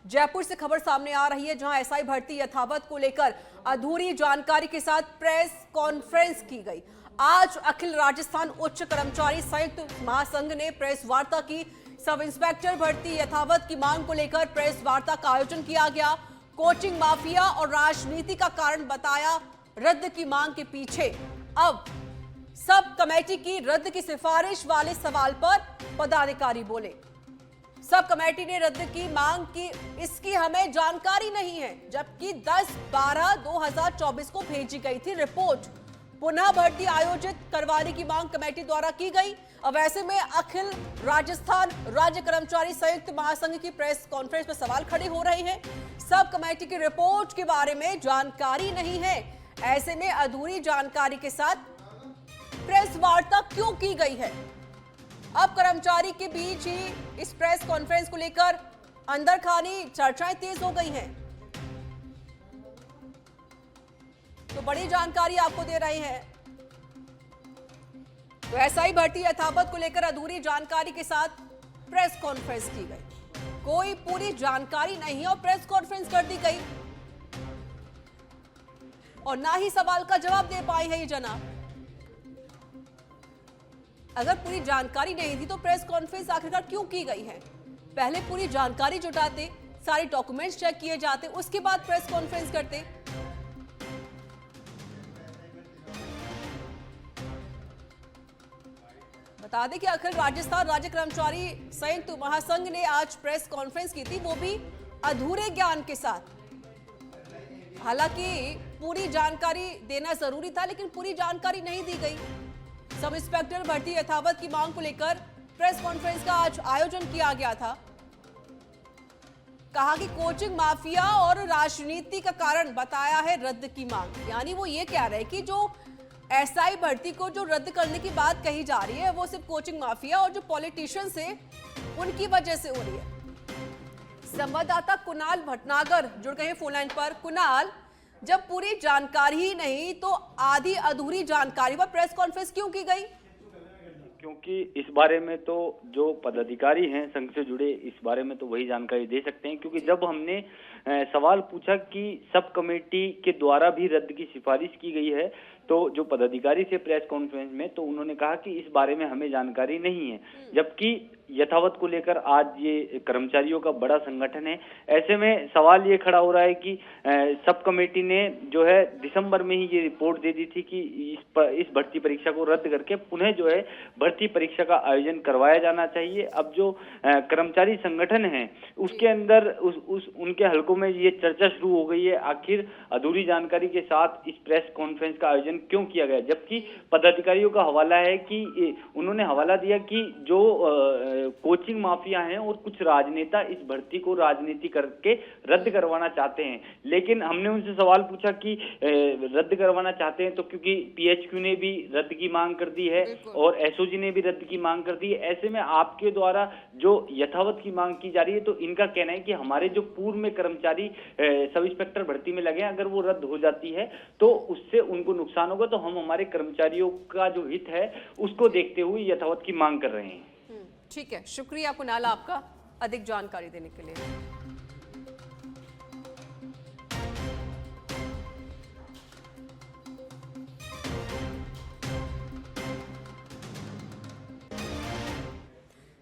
जयपुर से खबर सामने आ रही है, जहां एसआई भर्ती यथावत को लेकर अधूरी जानकारी के साथ प्रेस कॉन्फ्रेंस की गई। आज अखिल राजस्थान उच्च कर्मचारी संयुक्त महासंघ ने प्रेस वार्ता की। सब इंस्पेक्टर भर्ती यथावत की मांग को लेकर प्रेस वार्ता का आयोजन किया गया। कोचिंग माफिया और राजनीति का कारण बताया रद्द की मांग के पीछे। अब सब कमेटी की रद्द की सिफारिश वाले सवाल पर पदाधिकारी बोले। सब कमेटी ने रद्द की मांग की, इसकी हमें जानकारी नहीं है, जबकि 10/12/2024 को भेजी गई थी रिपोर्ट। पुनः भर्ती आयोजित करवाने की मांग कमेटी द्वारा की गई। अब ऐसे में अखिल राजस्थान राज्य कर्मचारी संयुक्त महासंघ की प्रेस कॉन्फ्रेंस में सवाल खड़े हो रहे हैं। सब कमेटी की रिपोर्ट के बारे में जानकारी नहीं है, ऐसे में अधूरी जानकारी के साथ प्रेस वार्ता क्यों की गई है? अब कर्मचारी के बीच ही इस प्रेस कॉन्फ्रेंस को लेकर अंदर खानी चर्चाएं तेज हो गई हैं। तो बड़ी जानकारी आपको दे रहे हैं। तो एसआई भर्ती यथावत को लेकर अधूरी जानकारी के साथ प्रेस कॉन्फ्रेंस की गई। कोई पूरी जानकारी नहीं और प्रेस कॉन्फ्रेंस कर दी गई, और ना ही सवाल का जवाब दे पाए हैं ये जनाब। अगर पूरी जानकारी नहीं थी तो प्रेस कॉन्फ्रेंस आखिरकार क्यों की गई है? पहले पूरी जानकारी जुटाते, सारे डॉक्यूमेंट्स चेक किए जाते, उसके बाद प्रेस कॉन्फ्रेंस करते। बता दें कि अखिल राजस्थान राज्य कर्मचारी संयुक्त महासंघ ने आज प्रेस कॉन्फ्रेंस की थी, वो भी अधूरे ज्ञान के साथ। हालांकि पूरी जानकारी देना जरूरी था, लेकिन पूरी जानकारी नहीं दी गई। सब इंस्पेक्टर भर्ती यथावत की मांग को लेकर प्रेस कॉन्फ्रेंस का आज आयोजन किया गया था। कहा कि कोचिंग माफिया और राजनीति का कारण बताया है रद्द की मांग। यानी वो ये कह रहे हैं कि जो एसआई भर्ती को जो रद्द करने की बात कही जा रही है, वो सिर्फ कोचिंग माफिया और जो पॉलिटिशियंस है उनकी वजह से हो रही है। संवाददाता कुणाल भटनागर जुड़ गए फोन लाइन पर। कुणाल, जब पूरी जानकारी ही नहीं तो आधी अधूरी जानकारी पर प्रेस कॉन्फ्रेंस क्यों की गई? क्योंकि इस बारे में तो जो पदाधिकारी हैं संघ से जुड़े, इस बारे में तो वही जानकारी दे सकते हैं। क्योंकि जब हमने सवाल पूछा कि सब कमेटी के द्वारा भी रद्द की सिफारिश की गई है, तो जो पदाधिकारी से प्रेस कॉन्फ्रेंस में, तो उन्होंने कहा कि इस बारे में हमें जानकारी नहीं है। जबकि यथावत को लेकर आज ये कर्मचारियों का बड़ा संगठन है। ऐसे में सवाल ये खड़ा हो रहा है कि सब कमेटी ने जो है दिसंबर में ही ये रिपोर्ट दे दी थी कि इस भर्ती परीक्षा को रद्द करके पुनः जो है भर्ती परीक्षा का आयोजन करवाया जाना चाहिए। अब जो कर्मचारी संगठन है उसके अंदर उनके हलकों में ये चर्चा शुरू हो गई है, आखिर अधूरी जानकारी के साथ इस प्रेस कॉन्फ्रेंस का आयोजन क्यों किया गया। जबकि पदाधिकारियों का हवाला है कि उन्होंने हवाला दिया कि जो कोचिंग माफिया हैं और कुछ राजनेता इस भर्ती को राजनीति करके रद्द करवाना चाहते हैं। लेकिन हमने उनसे सवाल पूछा कि रद्द करवाना चाहते हैं तो क्योंकि पीएचक्यू ने भी रद्द की मांग कर दी है और एसओजी ने भी रद्द की मांग कर दी है। ऐसे में आपके द्वारा जो यथावत की मांग की जा रही है, तो इनका कहना है कि हमारे जो पूर्व में कर्मचारी सब इंस्पेक्टर भर्ती में लगे हैं, अगर वो रद्द हो जाती है तो उससे उनको नुकसान होगा, तो हम हमारे कर्मचारियों का जो हित है उसको देखते हुए यथावत की मांग कर रहे हैं। ठीक है, शुक्रिया कुणाल आपका अधिक जानकारी देने के लिए।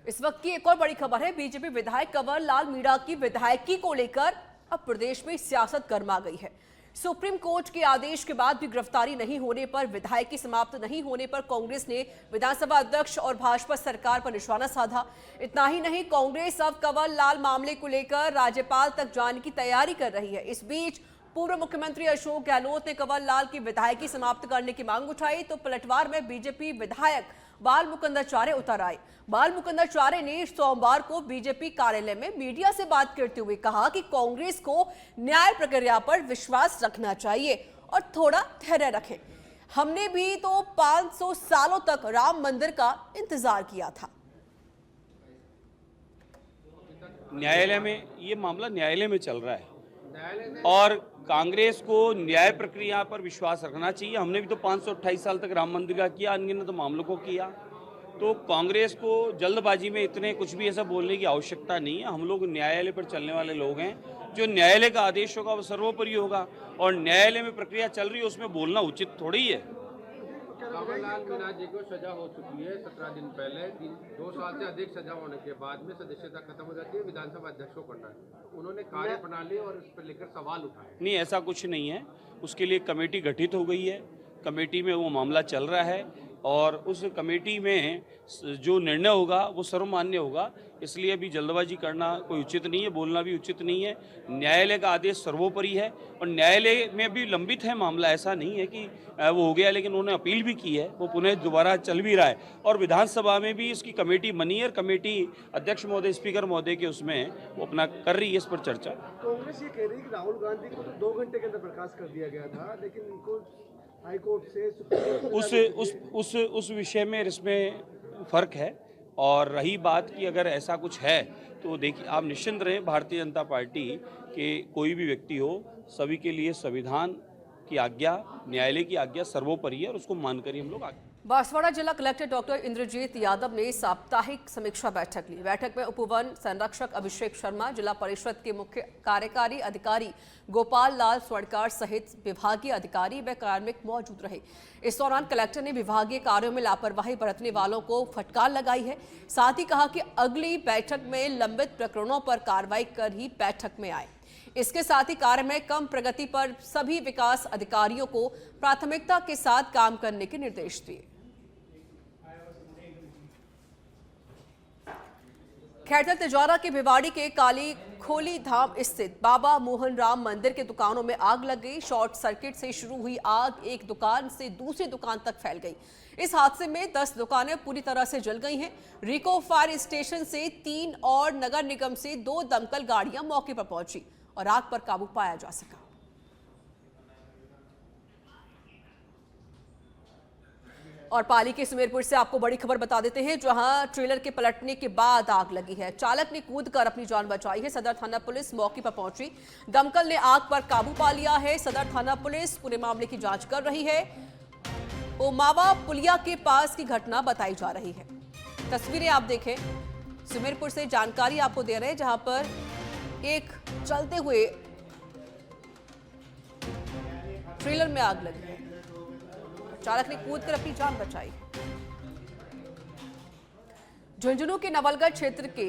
इस वक्त की एक और बड़ी खबर है। बीजेपी विधायक कंवर लाल मीणा की विधायकी को लेकर अब प्रदेश में सियासत गर्मा गई है। सुप्रीम कोर्ट के आदेश के बाद भी गिरफ्तारी नहीं होने पर, विधायकी समाप्त नहीं होने पर कांग्रेस ने विधानसभा अध्यक्ष और भाजपा सरकार पर निशाना साधा। इतना ही नहीं, कांग्रेस अब कंवर लाल मामले को लेकर राज्यपाल तक जाने की तैयारी कर रही है। इस बीच पूर्व मुख्यमंत्री अशोक गहलोत ने कंवर लाल की विधायकी समाप्त करने की मांग उठाई, तो पलटवार में बीजेपी विधायक बाल मुकुंदाचार्य उतर आए। बाल मुकुंदाचार्य ने सोमवार को बीजेपी कार्यालय में मीडिया से बात करते हुए कहा कि कांग्रेस को न्याय प्रक्रिया पर विश्वास रखना चाहिए और थोड़ा धैर्य रखें। हमने भी तो 500 सालों तक राम मंदिर का इंतजार किया था। न्यायालय में ये मामला न्यायालय में चल रहा है और कांग्रेस को न्याय प्रक्रिया पर विश्वास रखना चाहिए। हमने भी तो 528 साल तक राम मंदिर का किया, अनगिनत मामलों को किया। तो कांग्रेस को जल्दबाजी में इतने कुछ भी ऐसा बोलने की आवश्यकता नहीं है। हम लोग न्यायालय पर चलने वाले लोग हैं। जो न्यायालय का आदेश होगा वो सर्वोपरि होगा, और न्यायालय में प्रक्रिया चल रही है उसमें बोलना उचित थोड़ी ही है। कांवरलाल मीणा जी को सजा हो चुकी है 17 दिन पहले। 2 साल से अधिक सजा होने के बाद में सदस्यता खत्म हो जाती है, विधानसभा अध्यक्ष को करना है। उन्होंने कार्यप्रणाली और इस पर लेकर सवाल उठाए। नहीं, ऐसा कुछ नहीं है। उसके लिए कमेटी गठित हो गई है, कमेटी में वो मामला चल रहा है, और उस कमेटी में जो निर्णय होगा वो सर्वमान्य होगा। इसलिए अभी जल्दबाजी करना कोई उचित नहीं है, बोलना भी उचित नहीं है। न्यायालय का आदेश सर्वोपरि है, और न्यायालय में भी लंबित है मामला। ऐसा नहीं है कि वो हो गया, लेकिन उन्होंने अपील भी की है, वो पुनः दोबारा चल भी रहा है। और विधानसभा में भी इसकी कमेटी बनी है, और कमेटी अध्यक्ष महोदय, स्पीकर महोदय के उसमें वो अपना कर रही है इस पर चर्चा। कांग्रेस ये कह रही है कि राहुल गांधी को तो 2 घंटे के अंदर बर्खास्त कर दिया गया था, लेकिन इनको हाई कोर्ट से उस विषय में इसमें फर्क है। और रही बात कि अगर ऐसा कुछ है तो देखिए, आप निश्चिंत रहें, भारतीय जनता पार्टी के कोई भी व्यक्ति हो, सभी के लिए संविधान की आज्ञा, न्यायालय की आज्ञा सर्वोपरि है, और उसको मानकर ही हम लोग आगे। बांसवाड़ा जिला कलेक्टर डॉक्टर इंद्रजीत यादव ने साप्ताहिक समीक्षा बैठक ली। बैठक में उपवन संरक्षक अभिषेक शर्मा, जिला परिषद के मुख्य कार्यकारी अधिकारी गोपाल लाल स्वर्णकार सहित विभागीय अधिकारी व कार्मिक मौजूद रहे। इस दौरान कलेक्टर ने विभागीय कार्यों में लापरवाही बरतने वालों को फटकार लगाई है। साथ ही कहा कि अगली बैठक में लंबित प्रकरणों पर कार्रवाई कर ही बैठक में आए। इसके साथ ही कार्य में कम प्रगति पर सभी विकास अधिकारियों को प्राथमिकता के साथ काम करने के निर्देश दिए। खैरतर तिजारा के भिवाड़ी के काली खोली धाम स्थित बाबा मोहन राम मंदिर के दुकानों में आग लग गई। शॉर्ट सर्किट से शुरू हुई आग एक दुकान से दूसरी दुकान तक फैल गई। इस हादसे में 10 दुकानें पूरी तरह से जल गई हैं। रिको फायर स्टेशन से 3 और नगर निगम से 2 दमकल गाड़ियां मौके पर पहुंची और आग पर काबू पाया जा सका। और पाली के सुमेरपुर से आपको बड़ी खबर बता देते हैं, जहां ट्रेलर के पलटने के बाद आग लगी है। चालक ने कूदकर अपनी जान बचाई है। सदर थाना पुलिस मौके पर पहुंची, दमकल ने आग पर काबू पा लिया है। सदर थाना पुलिस पूरे मामले की जांच कर रही है। ओमावा पुलिया के पास की घटना बताई जा रही है। तस्वीरें आप देखें, सुमेरपुर से जानकारी आपको दे रहे हैं, जहां पर एक चलते हुए ट्रेलर में आग लगी है। चालक ने कूदकर अपनी जान बचाई। झुंझुनू के नवलगढ़ क्षेत्र के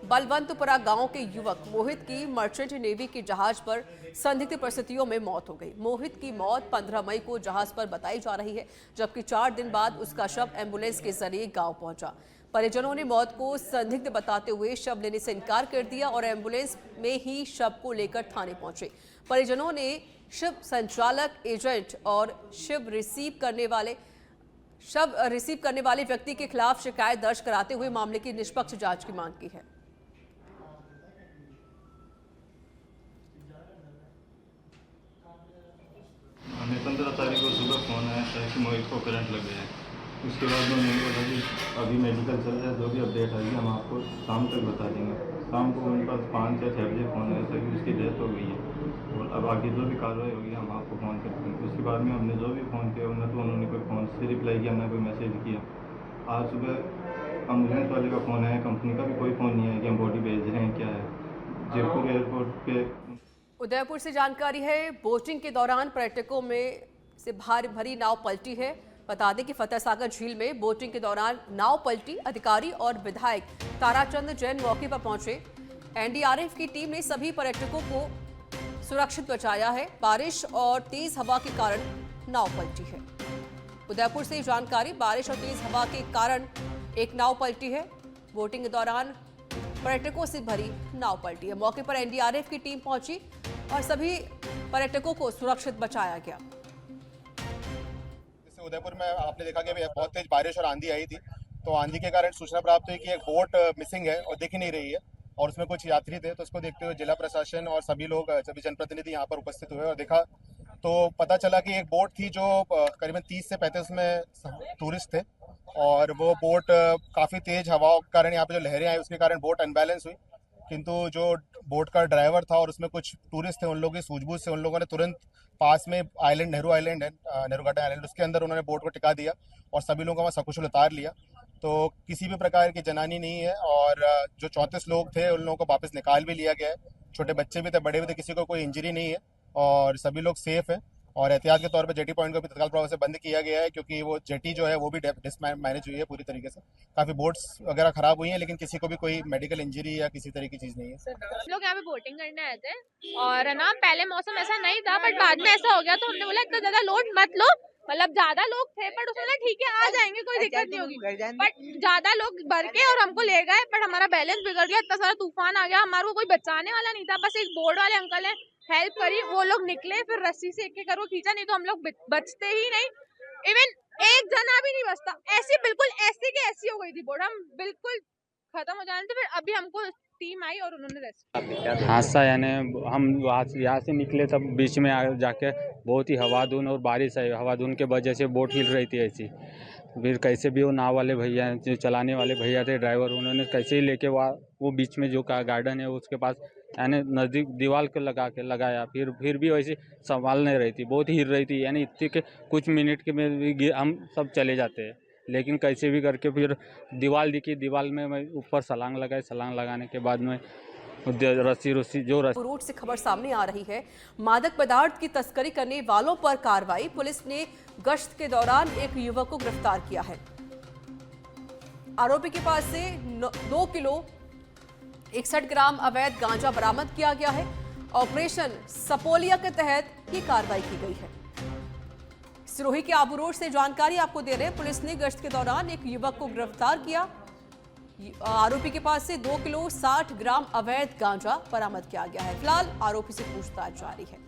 बलवंतपुरा गांव के युवक मोहित की मर्चेंट नेवी के जहाज पर संदिग्ध परिस्थितियों में मौत हो गई। मोहित की मौत 15 मई को जहाज पर बताई जा रही है, जबकि 4 दिन बाद उसका शव एम्बुलेंस के जरिए गांव पहुंचा। परिजनों ने मौत को संदिग्ध बताते हुए शव लेने से इनकार कर दिया और एम्बुलेंस में ही शव को लेकर थाने पहुंचे। परिजनों ने शव संचालक, एजेंट और शव रिसीव करने वाले व्यक्ति के खिलाफ शिकायत दर्ज कराते हुए मामले की निष्पक्ष जांच की मांग की है। हमें 15 तारीख को सुबह फोन आया था कि मोहित को करंट लग गया है। उसके बाद उन्होंने बोला कि अभी मेडिकल चल रहा है, जो भी अपडेट आएगी हम आपको शाम तक बता देंगे। शाम को उनके पास 5 या 6 बजे फ़ोन आया था कि उसकी डेथ हो गई है, और अब आगे जो भी कार्रवाई होगी हम आपको फ़ोन करते हैं। उसके बाद में हमने जो भी फ़ोन किया उन्हें तो उन्होंने कोई फ़ोन से रिप्लाई किया, ना कोई मैसेज किया। आज सुबह एम्बुलेंस वाले का फ़ोन आया, कंपनी का भी कोई फ़ोन नहीं है कि हम बॉडी भेज रहे हैं, क्या है। जयपुर एयरपोर्ट पे उदयपुर से जानकारी है, बोटिंग के दौरान पर्यटकों में से भरी नाव पलटी है। बता दें कि फतेह सागर झील में बोटिंग के दौरान नाव पलटी। अधिकारी और विधायक ताराचंद जैन मौके पर पहुंचे। एनडीआरएफ की टीम ने सभी पर्यटकों को सुरक्षित बचाया है। बारिश और तेज हवा के कारण नाव पलटी है। उदयपुर से जानकारी, बारिश और तेज हवा के कारण एक नाव पलटी है। बोटिंग के दौरान पर्यटकों से भरी नाव पलटी है। मौके पर एनडीआरएफ की टीम पहुंची और सभी पर्यटकों को सुरक्षित बचाया गया। उदयपुर में आपने देखा कि बहुत तेज बारिश और आंधी आई थी, तो आंधी के कारण सूचना प्राप्त हुई कि एक बोट मिसिंग है और दिख ही नहीं रही है, और उसमें कुछ यात्री थे। तो इसको देखते हुए जिला प्रशासन और सभी लोग, सभी जनप्रतिनिधि यहाँ पर उपस्थित हुए और देखा तो पता चला कि एक बोट थी जो करीबन 30 से 35 में टूरिस्ट थे, और वो बोट काफ़ी तेज हवाओं के कारण, यहाँ पे जो लहरें आई उसके कारण बोट अनबैलेंस हुई। किंतु जो बोट का ड्राइवर था और उसमें कुछ टूरिस्ट थे, उन लोगों की सूझबूझ से उन लोगों ने तुरंत पास में आइलैंड, नेहरू आइलैंड है, नेहरू घाटा आइलैंड, उसके अंदर उन्होंने बोट को टिका दिया और सभी लोगों को वहाँ सकुशल उतार लिया। तो किसी भी प्रकार की जनानी नहीं है और जो 34 लोग थे उन लोगों को वापस निकाल भी लिया गया है। छोटे बच्चे भी थे, बड़े भी थे, किसी को कोई इंजरी नहीं है और सभी लोग सेफ है। और एहतियात के तौर पे जेटी पॉइंट को भी तत्काल प्रभाव से बंद किया गया है, क्योंकि वो जेटी जो है वो भी डिसमैनेज हुई है पूरी तरीके से। काफ़ी बोट्स वगैरह खराब हुई हैं, लेकिन किसी को भी कोई मेडिकल इंजरी या किसी तरह की चीज़ नहीं है। हम लोग यहाँ पे बोटिंग करने आए थे और है ना, पहले मौसम ऐसा नहीं था बट बाद में ऐसा हो गया, तो हमने बोला इतना ज्यादा लोड मत लो, मतलब ज्यादा लोग थे बट उसने बोला ठीक है आ जाएंगे, कोई दिक्कत नहीं होगी। बट ज्यादा लोग भर के और हमको ले गए, बट हमारा बैलेंस बिगड़ गया, इतना सारा तूफान आ गया, हमारे को कोई बचाने वाला नहीं था। बस एक बोर्ड वाले अंकल है, हेल्प करी, वो लोग निकले, फिर रस्सी से एक कर वो खींचा, नहीं तो हम लोग बचते ही नहीं। इवन एक जना भी नहीं बचता, ऐसी बिल्कुल ऐसी की ऐसी हो गई थी बोर्ड, हम बिल्कुल खत्म हो जाने थे। फिर अभी हमको टीम आई और उन्होंने रेस्क्यू। हादसा यानी हम यहाँ से निकले तब बीच में जाके बहुत ही हवाधुन और बारिश आई, हवाधुन के वजह से बोट हिल रही थी ऐसी। फिर कैसे भी वो नाव वाले भैया, जो चलाने वाले भैया थे ड्राइवर, उन्होंने कैसे ही लेके वो बीच में जो गार्डन है उसके पास यानी नज़दीक दीवार को लगाया। फिर भी वैसे संभाल नहीं रही थी, बहुत हिल रही थी, यानी इतने के कुछ मिनट के में भी हम सब चले जाते हैं। लेकिन कैसे भी करके फिर दीवार दिखी, दीवार में मैं ऊपर छलांग लगाई, छलांग लगाने के बाद में रस्सी रूट से खबर सामने आ रही है, मादक पदार्थ की तस्करी करने वालों पर कार्रवाई। पुलिस ने गश्त के दौरान एक युवक को गिरफ्तार किया है। आरोपी के पास से 2 किलो 61 ग्राम अवैध गांजा बरामद किया गया है। ऑपरेशन सपोलिया के तहत ये कार्रवाई की गई है। सिरोही के आबू रोड से जानकारी आपको दे रहे हैं, पुलिस ने गश्त के दौरान एक युवक को गिरफ्तार किया। आरोपी के पास से 2 किलो 60 ग्राम अवैध गांजा बरामद किया गया है। फिलहाल आरोपी से पूछताछ जारी है।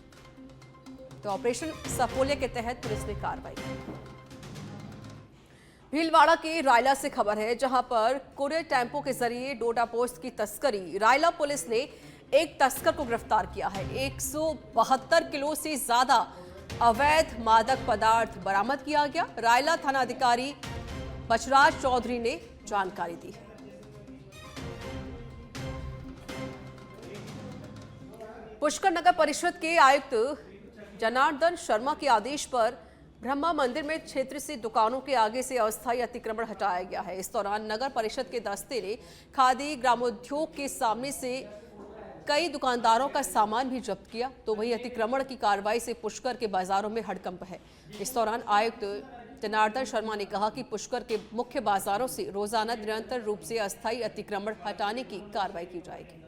तो ऑपरेशन सपोले के तहत पुलिस ने कार्रवाई की। भीलवाड़ा के रायला से खबर है, जहां पर कुरियर टेम्पो के जरिए डोडा पोस्ट की तस्करी। रायला पुलिस ने एक तस्कर को गिरफ्तार किया है। 172 किलो से ज्यादा अवैध मादक पदार्थ बरामद किया गया। रायला थानाधिकारी बचराज चौधरी ने जानकारी दी है। पुष्कर नगर परिषद के आयुक्त जनार्दन शर्मा के आदेश पर ब्रह्मा मंदिर में क्षेत्र से दुकानों के आगे से अस्थायी अतिक्रमण हटाया गया है। इस दौरान नगर परिषद के दस्ते ने खादी ग्रामोद्योग के सामने से कई दुकानदारों का सामान भी जब्त किया। तो वही अतिक्रमण की कार्रवाई से पुष्कर के बाजारों में हड़कंप है। इस दौरान आयुक्त जनार्दन शर्मा ने कहा कि पुष्कर के मुख्य बाजारों से रोजाना निरंतर रूप से अस्थायी अतिक्रमण हटाने की कार्रवाई की जाएगी।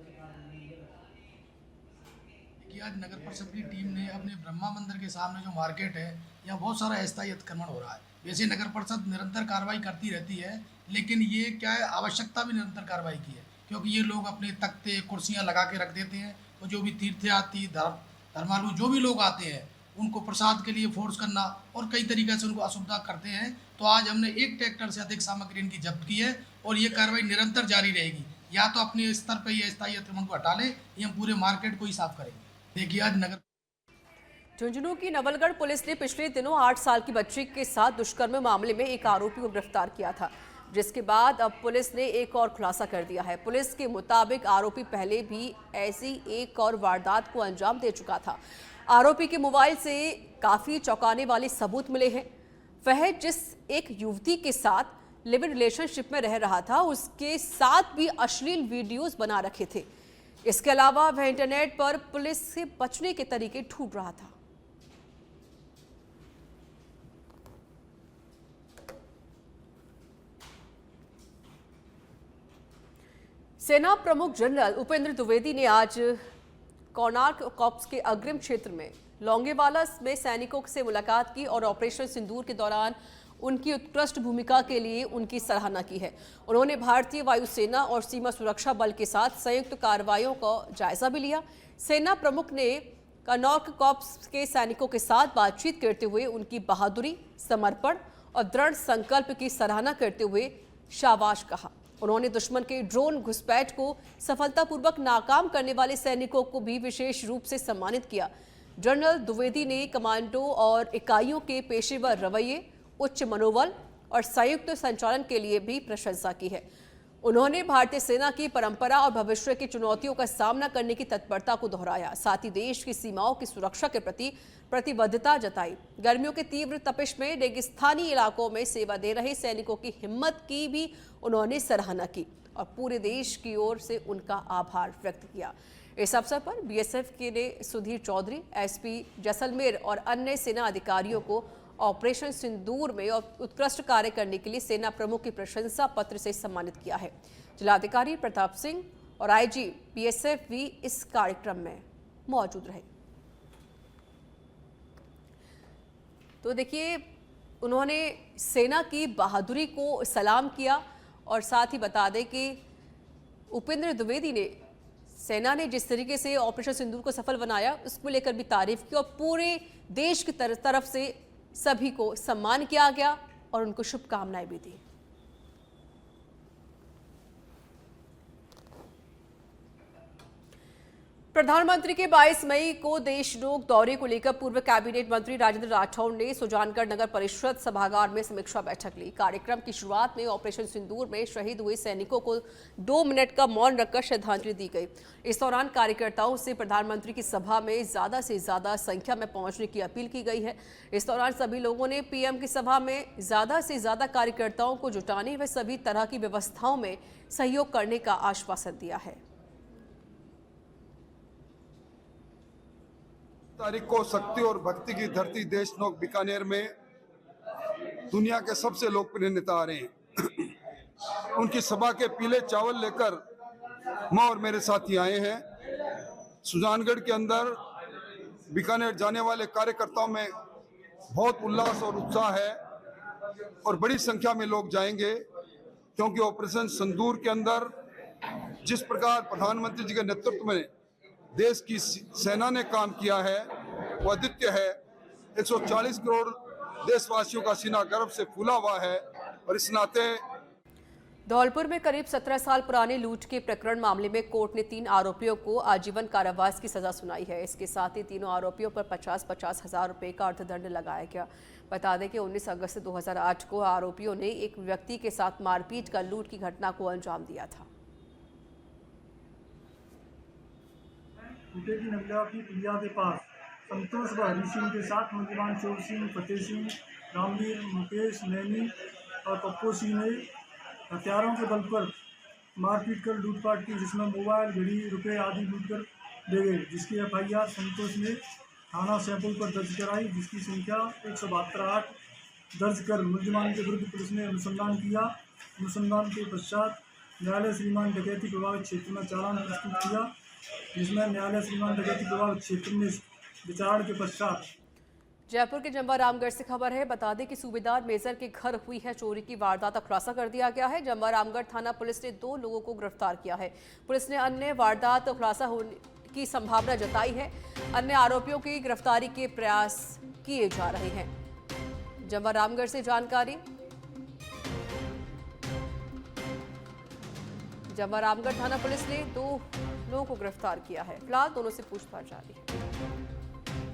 आज नगर परिषद की टीम ने अपने ब्रह्मा मंदिर के सामने जो मार्केट है, यहाँ बहुत सारा अस्थायी अतिक्रमण हो रहा है। वैसे नगर परिषद निरंतर कार्रवाई करती रहती है, लेकिन ये क्या है, आवश्यकता भी निरंतर कार्रवाई की है, क्योंकि ये लोग अपने तख्ते कुर्सियाँ लगा के रख देते हैं। तो जो भी तीर्थयात्री धर्मालु जो भी लोग आते हैं, उनको प्रसाद के लिए फोर्स करना और कई तरीके से उनको असुविधा करते हैं। तो आज हमने 1 ट्रैक्टर से अधिक सामग्री इनकी जब्त की है और ये कार्रवाई निरंतर जारी रहेगी। या तो अपने स्तर पर ये अस्थायी अतिक्रमण को हटा लें या हम पूरे मार्केट को ही साफ करेंगे। देखिए आज नगर झुंझुनू की नवलगढ़ पुलिस ने पिछले दिनों 8 साल की बच्ची के साथ दुष्कर्म मामले में एक आरोपी को गिरफ्तार किया था, जिसके बाद अब पुलिस ने एक और खुलासा कर दिया है। पुलिस के मुताबिक आरोपी पहले भी ऐसी एक और वारदात को अंजाम दे चुका था। आरोपी के मोबाइल से काफी चौंकाने वाले सबूत मिले हैं। वह जिस एक युवती के साथ लिव इन रिलेशनशिप में रह रहा था, उसके साथ भी अश्लील वीडियोस बना रखे थे। इसके अलावा वह इंटरनेट पर पुलिस से बचने के तरीके ढूंढ रहा था। सेना प्रमुख जनरल उपेंद्र द्विवेदी ने आज कोणार्क कॉर्प्स के अग्रिम क्षेत्र में लौंगेवाला में सैनिकों से मुलाकात की और ऑपरेशन सिंदूर के दौरान उनकी उत्कृष्ट भूमिका के लिए उनकी सराहना की है। उन्होंने भारतीय वायुसेना और सीमा सुरक्षा बल के साथ संयुक्त कार्रवाइयों का जायजा भी लिया। सेना प्रमुख ने कोणार्क कॉर्प्स के सैनिकों के साथ बातचीत करते हुए उनकी बहादुरी, समर्पण और दृढ़ संकल्प की सराहना करते हुए शाबाश कहा। उन्होंने दुश्मन के ड्रोन घुसपैठ को सफलतापूर्वक नाकाम करने वाले सैनिकों को भी विशेष रूप से सम्मानित किया। जनरल द्विवेदी ने कमांडो और इकाइयों के पेशेवर रवैये, उच्च मनोबल और संयुक्त संचालन के लिए भी प्रशंसा की है। उन्होंने भारतीय सेना की परंपरा और भविष्य की चुनौतियों का सामना करने की तत्परता को दोहराया। साथ ही देश की सीमाओं की सुरक्षा के प्रति प्रतिबद्धता जताई। गर्मियों के तीव्र तपिश में रेगिस्तानी इलाकों में सेवा दे रहे सैनिकों की हिम्मत की भी उन्होंने सराहना की और पूरे देश की ओर से उनका आभार व्यक्त किया। इस अवसर पर बीएसएफ के ने सुधीर चौधरी, एसपी जैसलमेर और अन्य सेना अधिकारियों को ऑपरेशन सिंदूर में और उत्कृष्ट कार्य करने के लिए सेना प्रमुख की प्रशंसा पत्र से सम्मानित किया है। जिलाधिकारी प्रताप सिंह और आईजी बीएसएफ भी इस कार्यक्रम में मौजूद रहे। तो देखिए, उन्होंने सेना की बहादुरी को सलाम किया और साथ ही बता दें कि उपेंद्र द्विवेदी ने सेना ने जिस तरीके से ऑपरेशन सिंदूर को सफल बनाया उसको लेकर भी तारीफ की और पूरे देश की तरफ से सभी को सम्मान किया गया और उनको शुभकामनाएं भी दी। प्रधानमंत्री के 22 मई को देशनोक दौरे को लेकर पूर्व कैबिनेट मंत्री राजेंद्र राठौड़ ने सुजानगढ़ नगर परिषद सभागार में समीक्षा बैठक ली। कार्यक्रम की शुरुआत में ऑपरेशन सिंदूर में शहीद हुए सैनिकों को 2 मिनट का मौन रखकर श्रद्धांजलि दी गई। इस दौरान कार्यकर्ताओं से प्रधानमंत्री की सभा में ज्यादा से ज्यादा संख्या में पहुंचने की अपील की गई है। इस दौरान सभी लोगों ने पीएम की सभा में ज्यादा से ज्यादा कार्यकर्ताओं को जुटाने व सभी तरह की व्यवस्थाओं में सहयोग करने का आश्वासन दिया है। तारीख को शक्ति और भक्ति की धरती देशनोक बीकानेर में दुनिया के सबसे लोकप्रिय नेता आ रहे हैं। उनकी सभा के पीले चावल लेकर मैं और मेरे साथी आए हैं। सुजानगढ़ के अंदर बीकानेर जाने वाले कार्यकर्ताओं में बहुत उल्लास और उत्साह है और बड़ी संख्या में लोग जाएंगे, क्योंकि ऑपरेशन सिंदूर के अंदर जिस प्रकार प्रधानमंत्री जी के नेतृत्व में देश की सेना ने काम किया है वो अद्वितीय है। 140 करोड़ देशवासियों का सीना गर्व से फूला हुआ है और इस नाते धौलपुर में करीब 17 साल पुराने लूट के प्रकरण मामले में कोर्ट ने 3 आरोपियों को आजीवन कारावास की सजा सुनाई है। इसके साथ ही तीनों आरोपियों पर 50-50 हजार रुपए का अर्थदंड लगाया गया। बता दें कि 19 अगस्त 2008 को आरोपियों ने एक व्यक्ति के साथ मारपीट कर लूट की घटना को अंजाम दिया था। लूटे की नगला की पुलिया के पास संतोष व हरी सिंह के साथ नौजवान चोर सिंह, फतेह सिंह, रामवीर, मुकेश, नैनी और पप्पू सिंह ने हथियारों के बल पर मारपीट कर लूटपाट की, जिसमें मोबाइल, घड़ी, रुपए आदि लूट कर ले गए, जिसकी एफआईआर संतोष ने थाना सैंपल पर दर्ज कराई, जिसकी संख्या 172 दर्ज कर मुलजिमान के विरुद्ध पुलिस ने अनुसंधान किया। अनुसंधान के पश्चात न्यायालय श्रीमान डकैती प्रभावित क्षेत्र में चालान प्रस्तुत किया, जिसमें न्यायालय श्रीमान डकैती प्रभावित क्षेत्र में विचार के पश्चात। जयपुर के जम्वा रामगढ़ से खबर है। बता दें कि सूबेदार मेजर के घर हुई है चोरी की वारदात का खुलासा कर दिया गया है। जम्वा रामगढ़ थाना पुलिस ने 2 लोगों को गिरफ्तार किया है। पुलिस ने अन्य वारदात खुलासा होने की संभावना जताई है। अन्य आरोपियों की गिरफ्तारी के प्रयास किए जा रहे हैं। जम्वा रामगढ़ से जानकारी। जम्वा रामगढ़ थाना पुलिस ने 2 लोगों को गिरफ्तार किया है। फिलहाल दोनों से पूछताछ जारी है।